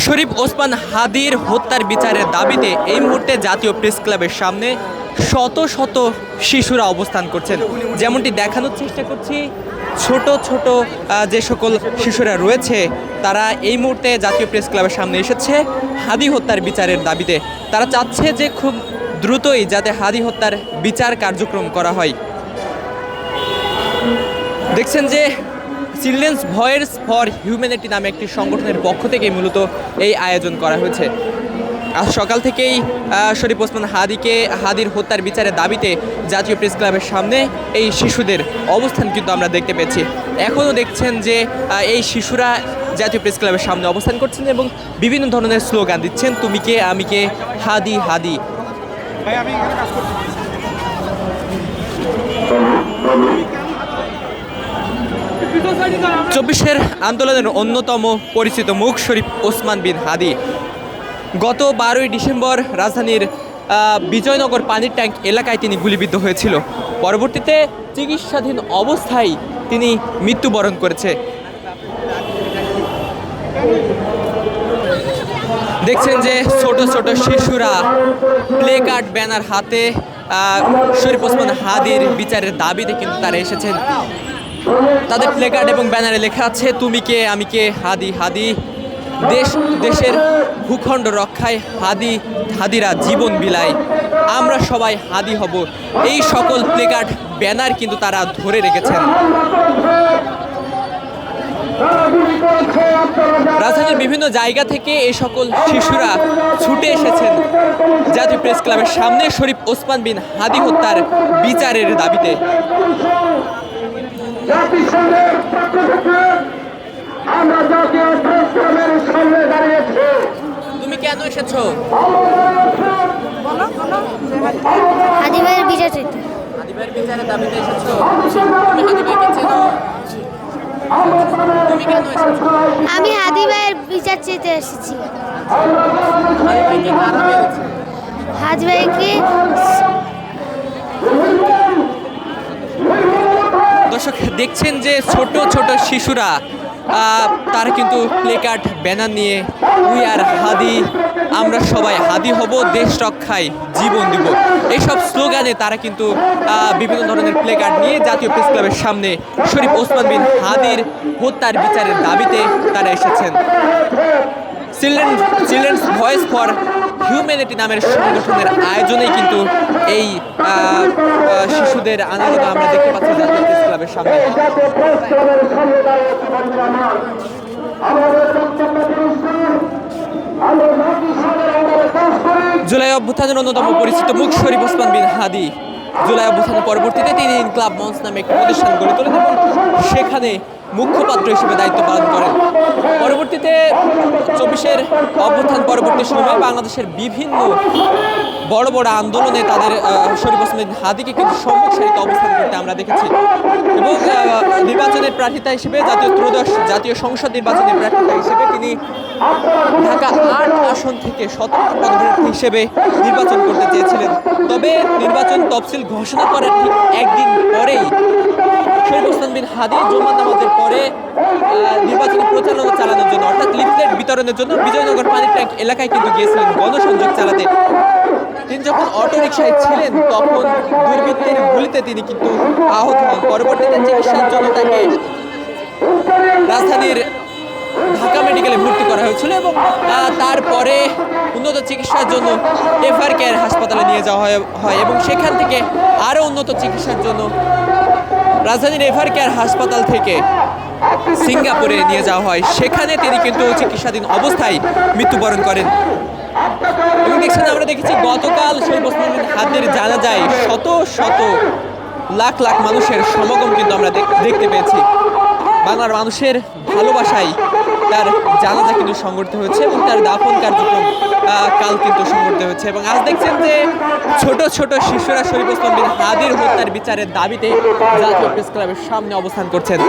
শরীফ ওসমান হাদির হত্যার বিচারের দাবিতে এই মুহূর্তে জাতীয় প্রেস ক্লাবের সামনে শত শত শিশুরা অবস্থান করছেন। যেমনটি দেখানোর চেষ্টা করছি, ছোট ছোট যে সকল শিশুরা রয়েছে তারা এই মুহূর্তে জাতীয় প্রেস ক্লাবের সামনে এসেছে হাদি হত্যার বিচারের দাবিতে। তারা চাচ্ছে যে খুব দ্রুতই যাতে হাদি হত্যার বিচার কার্যক্রম করা হয়। দেখছেন যে চিলড্রেন্স ভয়েস ফর হিউম্যানিটি নামে একটি সংগঠনের পক্ষ থেকে মূলত এই আয়োজন করা হয়েছে। আজ সকাল থেকেই শরীফ ওসমান হাদির হত্যার বিচারের দাবিতে জাতীয় প্রেস ক্লাবের সামনে এই শিশুদের অবস্থান কিন্তু আমরা দেখতে পেয়েছি। এখনও দেখছেন যে এই শিশুরা জাতীয় প্রেস ক্লাবের সামনে অবস্থান করছেন এবং বিভিন্ন ধরনের স্লোগান দিচ্ছেন, তুমি কে আমি কে, হাদি হাদি। চব্বিশের আন্দোলনের অন্যতম পরিচিত মুখ শরীফ ওসমান বিন হাদি গত 12ই ডিসেম্বর রাজধানীর বিজয়নগর পানির ট্যাঙ্ক এলাকায় তিনি গুলিবিদ্ধ হয়েছিল। পরবর্তীতে চিকিৎসাধীন অবস্থায় তিনি মৃত্যুবরণ করেছে। দেখছেন যে ছোট ছোট শিশুরা প্লে কার্ড ব্যানার হাতে শরীফ ওসমান হাদির বিচারের দাবিতে কিন্তু তারা এসেছেন। তাদের প্লে কার্ড এবং ব্যানারে লেখা আছে, তুমি কে আমি কে, হাদি হাদি। দেশের ভূখণ্ড রক্ষায় হাদিরা জীবন বিলায়, আমরা সবাই হাদি হব। এই সকল প্লে কার্ড ব্যানার কিন্তু তারা ধরে রেখেছেন। রাজধানীর বিভিন্ন জায়গা থেকে এই সকল শিশুরা ছুটে এসেছেন জাতীয় প্রেস ক্লাবের সামনে শরীফ ওসমান বিন হাদি হত্যার বিচারের দাবিতে। তুমি কেন এসেছো? হাদি ভাইয়ের বিচার চাইতে। হাদি ভাইয়ের বিচারের দাবিতে এসেছো? তুমি হাদি ভাইকে চেনো? তুমি কেন এসেছো? আমি হাদি ভাইয়ের বিচার চাইতে এসেছি। হাদি ভাইকে কারা মেরেছে? হাদি ভাইকে দর্শক দেখছেন যে ছোট ছোট শিশুরা তারা কিন্তু প্লে কার্ড ব্যানার নিয়ে উই আর হাদি, আমরা সবাই হাদি হব, দেশ রক্ষায় জীবন দিব, এইসব স্লোগানে তারা কিন্তু বিভিন্ন ধরনের প্লে কার্ড নিয়ে জাতীয় প্রেস ক্লাবের সামনে শরীফ ওসমান বিন হাদির হত্যার বিচারের দাবিতে তারা এসেছেন। চিলড্রেন্স ভয়েস ফর হিউম্যানিটি নামের সংগঠনের আয়োজনেই কিন্তু এই শিশুদের আন্দোলন আমরা দেখতে পাচ্ছি জাতীয় প্রেস ক্লাবের সামনে। জুলাই অভ্যুত্থানের অন্যতম পরিচিত মুখ শরীফ ওসমান বিন হাদি জুলাই অভ্যুত্থানের পরবর্তীতে তিনি ইনকলাব মঞ্চ নামে একটি প্রতিষ্ঠান গড়ে তোলেন এবং সেখানে মুখপাত্র হিসেবে দায়িত্ব পালন করেন। পরবর্তীতে 24-এর অভ্যুত্থান পরবর্তী সময়ে বাংলাদেশের বিভিন্ন বড় বড় আন্দোলনে তাদের শরীফ ওসমান বিন হাদিকে কিন্তু সম্মুখ সারিতে অবস্থান করতে আমরা দেখেছি এবং নির্বাচনের প্রার্থিতা হিসেবে জাতীয় সংসদ নির্বাচনের প্রার্থিতা হিসেবে তিনি ঢাকা 8 আসন থেকে স্বতন্ত্র পদপ্রার্থী হিসেবে নির্বাচন করতে চেয়েছিলেন। তবে নির্বাচন তফসিল ঘোষণা করার ঠিক একদিন পরেই শরীফ ওসমান বিন হাদি জুমার নামাজের পরে নির্বাচনী প্রচারণা চালানোর জন্য অর্থাৎ লিফলেট বিতরণের জন্য বিজয়নগর পানির ট্যাঙ্ক এলাকায় কিন্তু গিয়েছিলেন গণসংযোগ চালাতে। তিনি যখন অটোরিকশায় ছিলেন তখন দুর্বৃত্তের গুলিতে তিনি কিন্তু আহত হন। পরবর্তীতে চিকিৎসার জন্য তাকে রাজধানীর ঢাকা মেডিকেলে ভর্তি করা হয়েছিল এবং তারপরে উন্নত চিকিৎসার জন্য এফআর কেয়ার হাসপাতালে নিয়ে যাওয়া হয় এবং সেখান থেকে আরও উন্নত চিকিৎসার জন্য রাজধানীর এফআর কেয়ার হাসপাতাল থেকে সিঙ্গাপুরে নিয়ে যাওয়া হয়। সেখানে তিনি কিন্তু চিকিৎসাধীন অবস্থায় মৃত্যুবরণ করেন এবং দেখছেন আমরা দেখেছি গতকাল শরীফ ওসমান বিন হাদির জানাজায় শত শত লাখ লাখ মানুষের সমাগম কিন্তু আমরা দেখতে পেয়েছি। বাংলার মানুষের ভালোবাসায় তার জানাজা কিন্তু সংগঠিত হয়েছে এবং তার দাফন কার্যক্রম কাল কিন্তু সংগঠিত হয়েছে এবং আজ দেখছেন যে ছোট ছোট শিশুরা শরীফ ওসমান বিন হাদির হত্যার বিচারের দাবিতে জাতীয় প্রেস ক্লাবের সামনে অবস্থান করছেন।